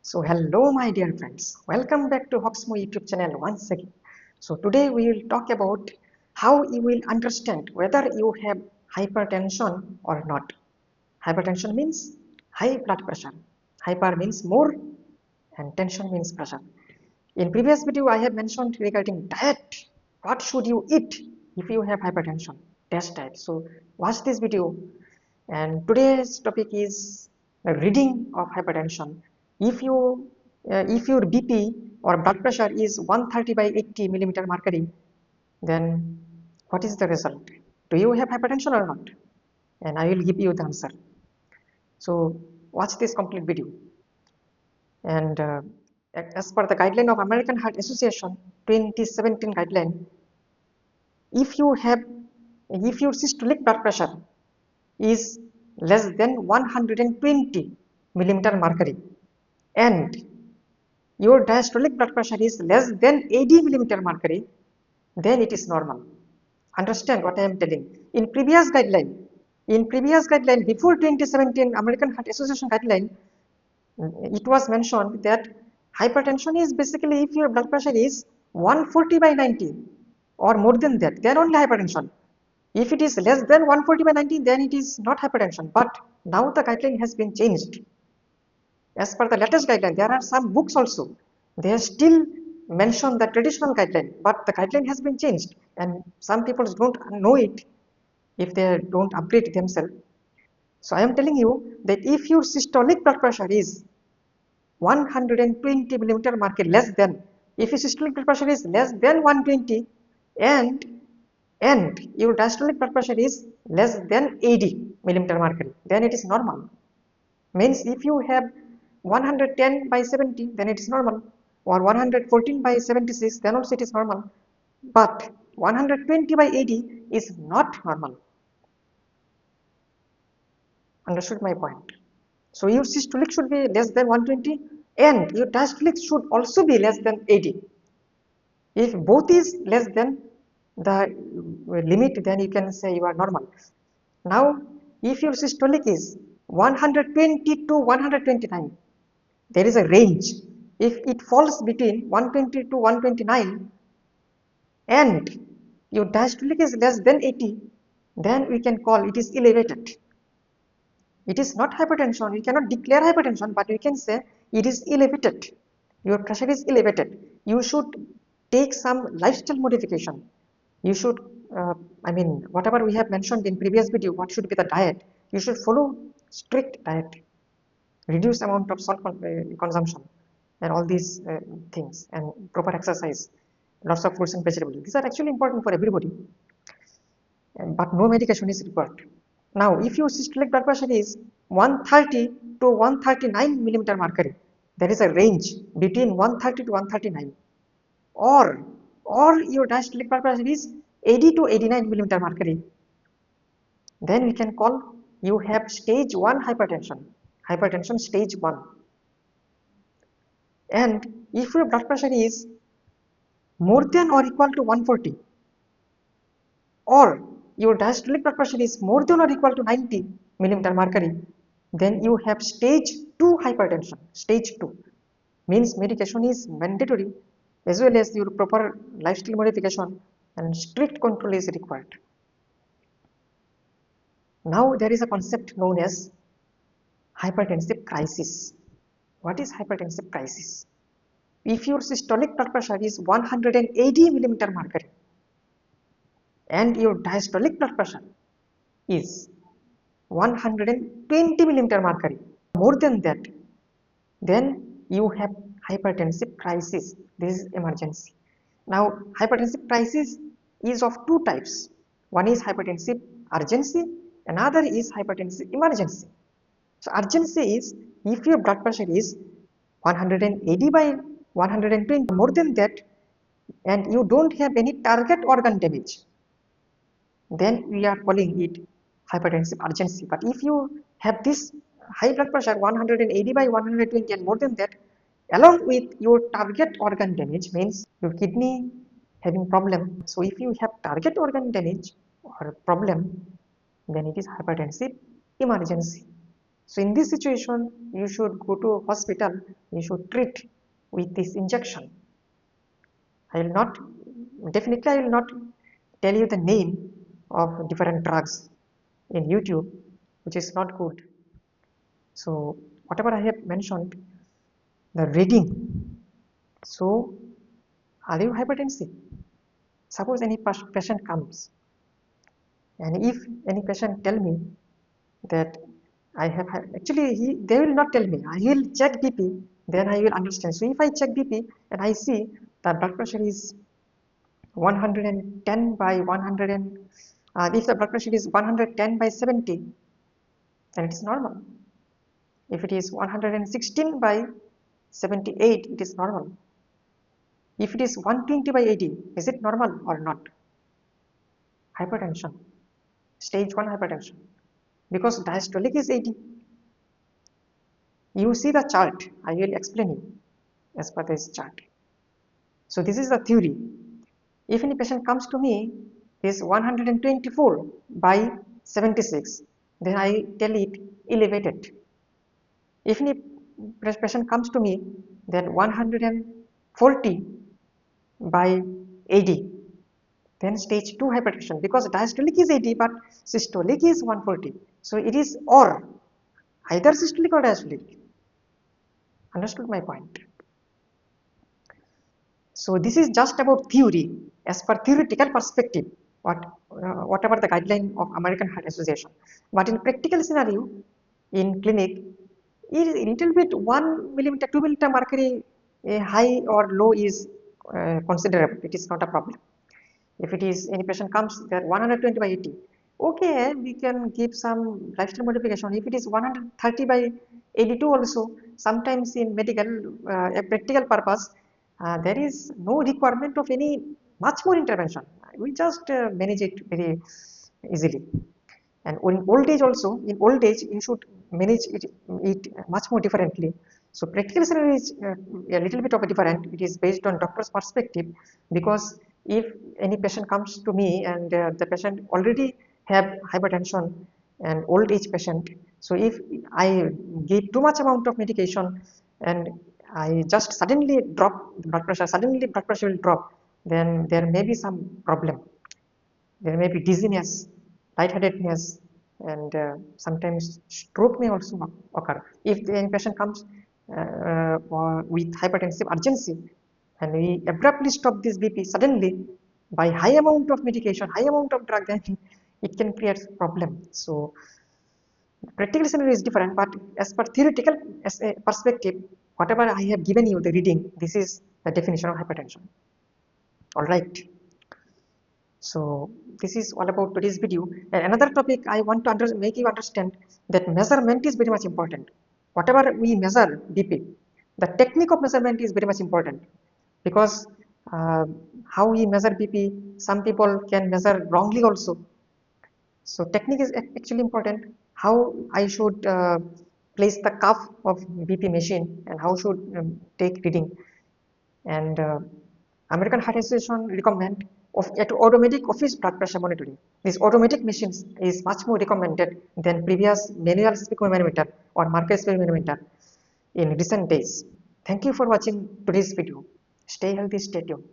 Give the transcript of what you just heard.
So hello my dear friends, welcome back to Hoxmo YouTube channel once again. So today we will talk about how you will understand whether you have hypertension or not. Hypertension means high blood pressure. Hyper means more and tension means pressure. In previous video I have mentioned regarding diet. What should you eat if you have hypertension? Test diet. So watch this video. And today's topic is the reading of hypertension. If your BP or blood pressure is 130 by 80 millimeter mercury, then what is the result? Do you have hypertension or not? And I will give you the answer. So watch this complete video. And as per the guideline of American Heart Association 2017 guideline, if you have if your systolic blood pressure is less than 120 millimeter mercury and your diastolic blood pressure is less than 80 millimeter mercury, then it is normal. Understand what I am telling. In previous guideline before 2017 American Heart Association guideline, it was mentioned that hypertension is basically if your blood pressure is 140 by 90 or more than that, then only hypertension. If it is less than 140 by 90, then it is not hypertension. But now the guideline has been changed. As per the latest guideline, there are some books also. They still mention the traditional guideline, but the guideline has been changed, and some people don't know it if they don't upgrade themselves. So I am telling you that if your systolic blood pressure is 120 millimeter mercury less than, if your systolic blood pressure is less than 120 and your diastolic blood pressure is less than 80 millimeter mercury, then it is normal. Means if you have 110 by 70, then it is normal, or 114 by 76, then also it is normal. But 120 by 80 is not normal. Understood my point? So your systolic should be less than 120 and your diastolic should also be less than 80. If both is less than the limit, then you can say you are normal. Now, if your systolic is 120 to 129, there is a range. If it falls between 120 to 129 and your diastolic is less than 80, then we can call it is elevated. It is not hypertension. We cannot declare hypertension, but we can say it is elevated. Your pressure is elevated. You should take some lifestyle modification. You should, whatever we have mentioned in previous video, what should be the diet? You should follow strict diet, reduce amount of salt consumption, and all these things, and proper exercise, lots of fruits and vegetables. These are actually important for everybody, but no medication is required. Now, if your systolic blood pressure is 130 to 139 millimeter mercury, there is a range between 130 to 139, or your diastolic blood pressure is 80 to 89 millimeter mercury, then we can call you have stage 1 hypertension stage 1. And if your blood pressure is more than or equal to 140, or your diastolic blood pressure is more than or equal to 90 millimeter mercury, then you have stage 2 hypertension. Stage 2 means medication is mandatory as well as your proper lifestyle modification and strict control is required. Now there is a concept known as hypertensive crisis. What is hypertensive crisis? If your systolic blood pressure is 180 millimeter mercury and your diastolic blood pressure is 120 millimeter mercury, more than that, then you have hypertensive crisis. This is emergency. Now, hypertensive crisis is of two types. One is hypertensive urgency, another is hypertensive emergency. So, urgency is if your blood pressure is 180 by 120, more than that, and you don't have any target organ damage, then we are calling it hypertensive urgency. But if you have this high blood pressure 180 by 120 and more than that, along with your target organ damage, means your kidney having problem. So if you have target organ damage or problem, then it is hypertensive emergency. So in this situation, you should go to hospital, you should treat with this injection. I will not, definitely I will not tell you the name of different drugs in YouTube, which is not good. So whatever I have mentioned, the reading. So are you hypertensive? Suppose any patient comes, and if any patient tell me that I have actually they will not tell me. I will check BP, then I will understand. So if I check BP and I see the blood pressure is 110 by 100 and if the blood pressure is 110 by 70, then it is normal. If it is 116 by 78, it is normal. If it is 120 by 80, is it normal or not? Hypertension, stage 1 hypertension, because diastolic is 80. You see the chart, I will explain you as per this chart. So this is the theory. If any patient comes to me is 124 by 76, then I tell it elevated. If any patient comes to me then 140 by 80, then stage 2 hypertension, because diastolic is 80 but systolic is 140. So it is or either systolic or diastolic. Understood my point? So this is just about theory, as per theoretical perspective, whatever the guideline of American Heart Association. But in practical scenario, in clinic, it is a little bit 1 millimeter, 2 millimeter mercury high or low is considerable. It is not a problem. If it is any patient comes there 120 by 80, okay, we can give some lifestyle modification. If it is 130 by 82 also, sometimes in medical a practical purpose, there is no requirement of any much more intervention. We just manage it very easily. And in old age also, in old age you should manage it much more differently. So practical scenario is a little bit of a different. It is based on doctor's perspective, because if any patient comes to me and the patient already have hypertension and old age patient, so if I give too much amount of medication and I just suddenly drop blood pressure, suddenly blood pressure will drop, then there may be some problem. There may be dizziness, lightheadedness, and sometimes stroke may also occur. If the patient comes with hypertensive urgency and we abruptly stop this BP suddenly by high amount of medication, high amount of drug, then it can create problem. So practical scenario is different, but as per theoretical as a perspective, whatever I have given you the reading, this is the definition of hypertension. All right. So this is all about today's video. And another topic I want to make you understand that measurement is very much important. Whatever we measure BP, the technique of measurement is very much important, because uh, how we measure BP, some people can measure wrongly also. So technique is actually important. How I should place the cuff of BP machine and how should take reading. And American Heart Association recommend of automatic office blood pressure monitoring. This automatic machines is much more recommended than previous manual spirometer or market spirometer in recent days. Thank you for watching today's video. Stay healthy, stay tuned.